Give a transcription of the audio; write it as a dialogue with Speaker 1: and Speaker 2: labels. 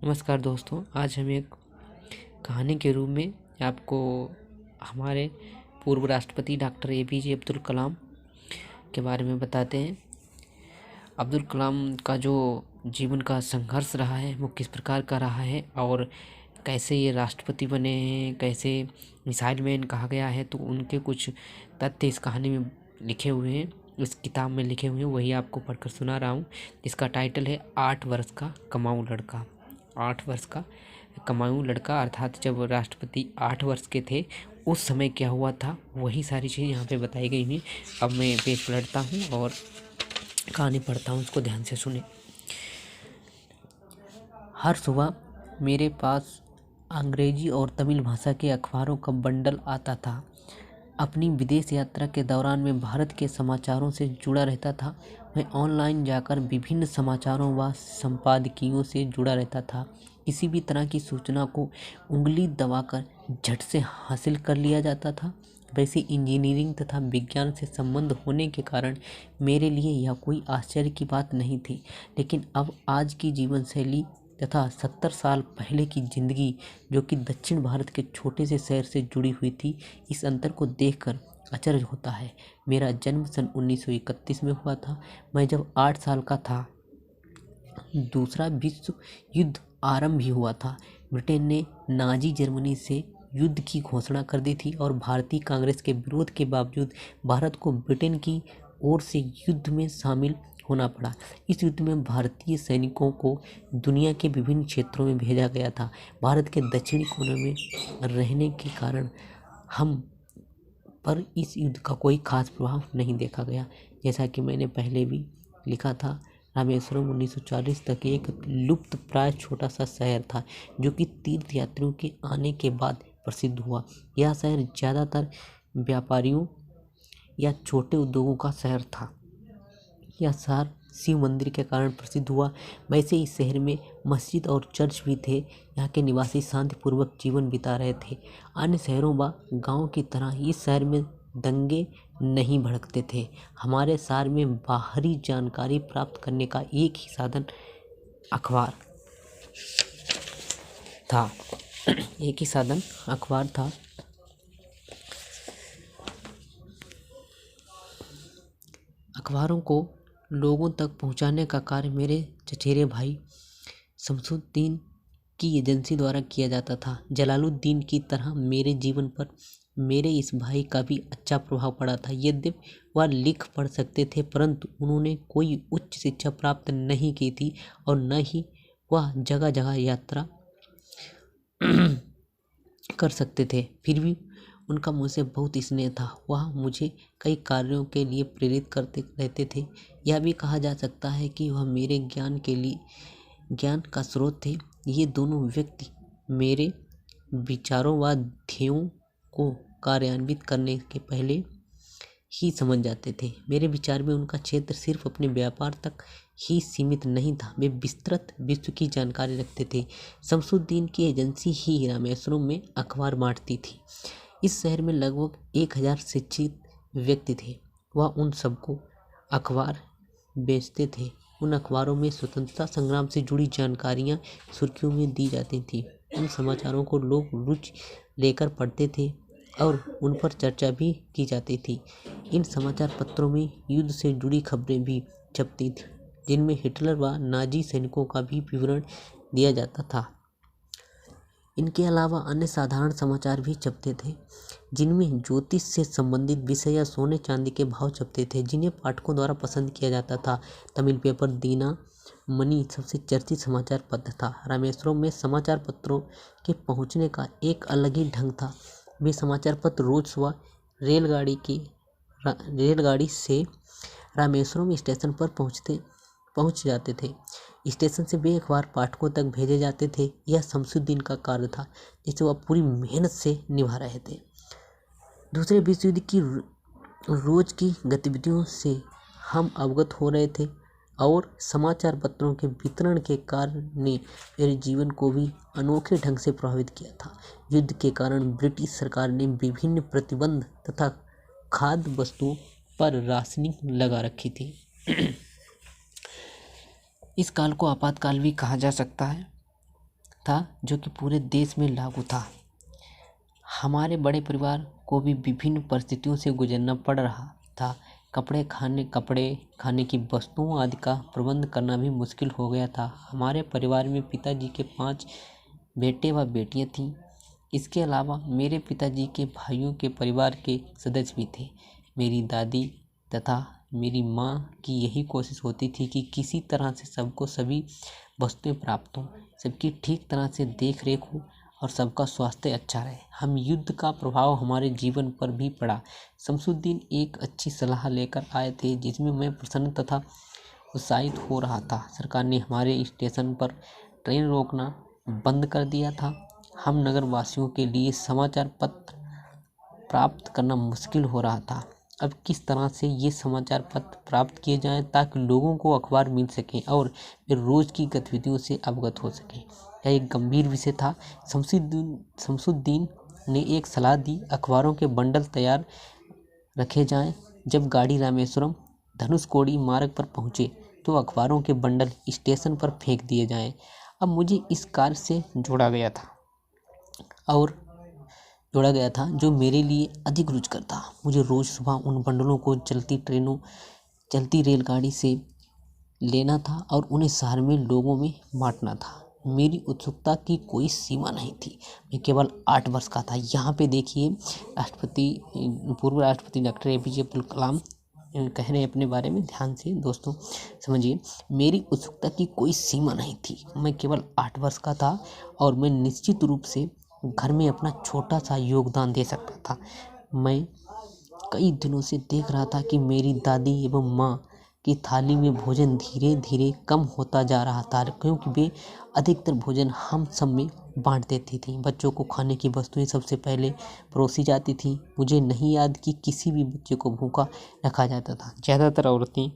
Speaker 1: नमस्कार दोस्तों, आज हम एक कहानी के रूप में आपको हमारे पूर्व राष्ट्रपति डॉक्टर APJ अब्दुल कलाम के बारे में बताते हैं। अब्दुल कलाम का जो जीवन का संघर्ष रहा है वो किस प्रकार का रहा है और कैसे ये राष्ट्रपति बने हैं, कैसे मिसाइल मैन कहा गया है, तो उनके कुछ तथ्य इस कहानी में लिखे हुए हैं, इस किताब में लिखे हुए हैं। वही आपको पढ़कर सुना रहा हूँ। इसका टाइटल है 8 वर्ष का कमाऊ लड़का। 8 वर्ष का कमाऊ लड़का, अर्थात जब राष्ट्रपति 8 वर्ष के थे उस समय क्या हुआ था, वही सारी चीज़ यहाँ पे बताई गई हैं। अब मैं पेज पलटता हूँ और कहानी पढ़ता हूँ, उसको ध्यान से सुने। हर सुबह मेरे पास अंग्रेजी और तमिल भाषा के अखबारों का बंडल आता था। अपनी विदेश यात्रा के दौरान मैं भारत के समाचारों से जुड़ा रहता था। मैं ऑनलाइन जाकर विभिन्न समाचारों व संपादकीयों से जुड़ा रहता था। किसी भी तरह की सूचना को उंगली दबाकर झट से हासिल कर लिया जाता था। वैसे इंजीनियरिंग तथा विज्ञान से संबंध होने के कारण मेरे लिए यह कोई आश्चर्य की बात नहीं थी। लेकिन अब आज की जीवन शैली तथा 70 साल पहले की ज़िंदगी, जो कि दक्षिण भारत के छोटे से शहर से जुड़ी हुई थी, इस अंतर को देखकर अचरज होता है। मेरा जन्म सन 1931 में हुआ था। मैं जब 8 साल का था, दूसरा विश्व युद्ध आरंभ भी हुआ था। ब्रिटेन ने नाजी जर्मनी से युद्ध की घोषणा कर दी थी और भारतीय कांग्रेस के विरोध के बावजूद भारत को ब्रिटेन की ओर से युद्ध में शामिल होना पड़ा। इस युद्ध में भारतीय सैनिकों को दुनिया के विभिन्न क्षेत्रों में भेजा गया था। भारत के दक्षिणी कोने में रहने के कारण हम पर इस युद्ध का कोई खास प्रभाव नहीं देखा गया। जैसा कि मैंने पहले भी लिखा था, रामेश्वरम 1940 तक एक लुप्त प्राय छोटा सा शहर था, जो कि तीर्थ यात्रियों के आने के बाद प्रसिद्ध हुआ। यह शहर ज़्यादातर व्यापारियों या छोटे उद्योगों का शहर था। यह शहर शिव मंदिर के कारण प्रसिद्ध हुआ। वैसे इस शहर में मस्जिद और चर्च भी थे। यहाँ के निवासी शांतिपूर्वक जीवन बिता रहे थे। अन्य शहरों व गाँव की तरह इस शहर में दंगे नहीं भड़कते थे। हमारे शहर में बाहरी जानकारी प्राप्त करने का एक ही साधन अखबार था। अखबारों को लोगों तक पहुंचाने का कार्य मेरे चचेरे भाई शमसुद्दीन की एजेंसी द्वारा किया जाता था। जलालुद्दीन की तरह मेरे जीवन पर मेरे इस भाई का भी अच्छा प्रभाव पड़ा था। यद्यपि वह लिख पढ़ सकते थे, परंतु उन्होंने कोई उच्च शिक्षा प्राप्त नहीं की थी और न ही वह जगह जगह यात्रा कर सकते थे। फिर भी उनका मुझसे बहुत स्नेह था। वह मुझे कई कार्यों के लिए प्रेरित करते रहते थे। यह भी कहा जा सकता है कि वह मेरे ज्ञान का स्रोत थे। ये दोनों व्यक्ति मेरे विचारों व ध्येयों को कार्यान्वित करने के पहले ही समझ जाते थे। मेरे विचार में उनका क्षेत्र सिर्फ अपने व्यापार तक ही सीमित नहीं था, वे विस्तृत विश्व की जानकारी रखते थे। शमसुद्दीन की एजेंसी ही रामेश्वरम में अखबार बांटती थी। इस शहर में लगभग 1000 शिक्षित व्यक्ति थे। वह उन सबको अखबार बेचते थे। उन अखबारों में स्वतंत्रता संग्राम से जुड़ी जानकारियाँ सुर्खियों में दी जाती थी। उन समाचारों को लोग रुचि लेकर पढ़ते थे और उन पर चर्चा भी की जाती थी। इन समाचार पत्रों में युद्ध से जुड़ी खबरें भी छपती थी, जिनमें हिटलर व नाजी सैनिकों का भी विवरण दिया जाता था। इनके अलावा अन्य साधारण समाचार भी छपते थे, जिनमें ज्योतिष से संबंधित विषय या सोने चांदी के भाव छपते थे, जिन्हें पाठकों द्वारा पसंद किया जाता था। तमिल पेपर दीना मनी सबसे चर्चित समाचार पत्र था। रामेश्वरम में समाचार पत्रों के पहुंचने का एक अलग ही ढंग था। वे समाचार पत्र रोज सुबह रेलगाड़ी से रामेश्वरम स्टेशन पर पहुंच जाते थे। स्टेशन से वे अखबार पाठकों तक भेजे जाते थे। यह शमसुद्दीन का कार्य था, जिसे वह पूरी मेहनत से निभा रहे थे। दूसरे विश्व युद्ध की रोज की गतिविधियों से हम अवगत हो रहे थे और समाचार पत्रों के वितरण के कार्य ने मेरे जीवन को भी अनोखे ढंग से प्रभावित किया था। युद्ध के कारण ब्रिटिश सरकार ने विभिन्न प्रतिबंध तथा खाद्य वस्तुओं पर राशनिंग लगा रखी थी। इस काल को आपातकाल भी कहा जा सकता है। था जो कि पूरे देश में लागू था। हमारे बड़े परिवार को भी विभिन्न परिस्थितियों से गुजरना पड़ रहा था। कपड़े खाने की वस्तुओं आदि का प्रबंध करना भी मुश्किल हो गया था। हमारे परिवार में पिताजी के 5 बेटे व बेटियां थीं। इसके अलावा मेरे पिताजी के भाइयों के परिवार के सदस्य भी थे। मेरी दादी तथा मेरी माँ की यही कोशिश होती थी कि किसी तरह से सबको सभी वस्तुएं प्राप्त हों, सबकी ठीक तरह से देख रेख हो और सबका स्वास्थ्य अच्छा रहे। हम युद्ध का प्रभाव हमारे जीवन पर भी पड़ा। शमसुद्दीन एक अच्छी सलाह लेकर आए थे जिसमें मैं प्रसन्न तथा उत्साहित हो रहा था। सरकार ने हमारे स्टेशन पर ट्रेन रोकना बंद कर दिया था। हम नगर वासियों के लिए समाचार पत्र प्राप्त करना मुश्किल हो रहा था। अब किस तरह से ये समाचार पत्र प्राप्त किए जाएं ताकि लोगों को अखबार मिल सके और वे रोज की गतिविधियों से अवगत हो सके, यह एक गंभीर विषय था। शमसुद्दीन ने एक सलाह दी, अखबारों के बंडल तैयार रखे जाएं। जब गाड़ी रामेश्वरम धनुषकोडी मार्ग पर पहुंचे तो अखबारों के बंडल स्टेशन पर फेंक दिए जाएं। अब मुझे इस कार्य से जोड़ा गया था जो मेरे लिए अधिक रुचिकर था। मुझे रोज सुबह उन बंडलों को चलती रेलगाड़ी से लेना था और उन्हें शहर में लोगों में बांटना था। मेरी उत्सुकता की कोई सीमा नहीं थी। मैं केवल 8 वर्ष का था। यहाँ पे देखिए पूर्व राष्ट्रपति डॉक्टर APJ अब्दुल कलाम कह रहे हैं अपने बारे में, ध्यान से दोस्तों समझिए। मेरी उत्सुकता की कोई सीमा नहीं थी। मैं केवल 8 वर्ष का था और मैं निश्चित रूप से घर में अपना छोटा सा योगदान दे सकता था। मैं कई दिनों से देख रहा था कि मेरी दादी एवं माँ की थाली में भोजन धीरे धीरे कम होता जा रहा था, क्योंकि वे अधिकतर भोजन हम सब में बांट देती थी। बच्चों को खाने की वस्तुएं सबसे पहले परोसी जाती थी। मुझे नहीं याद कि किसी भी बच्चे को भूखा रखा जाता था। ज़्यादातर औरतें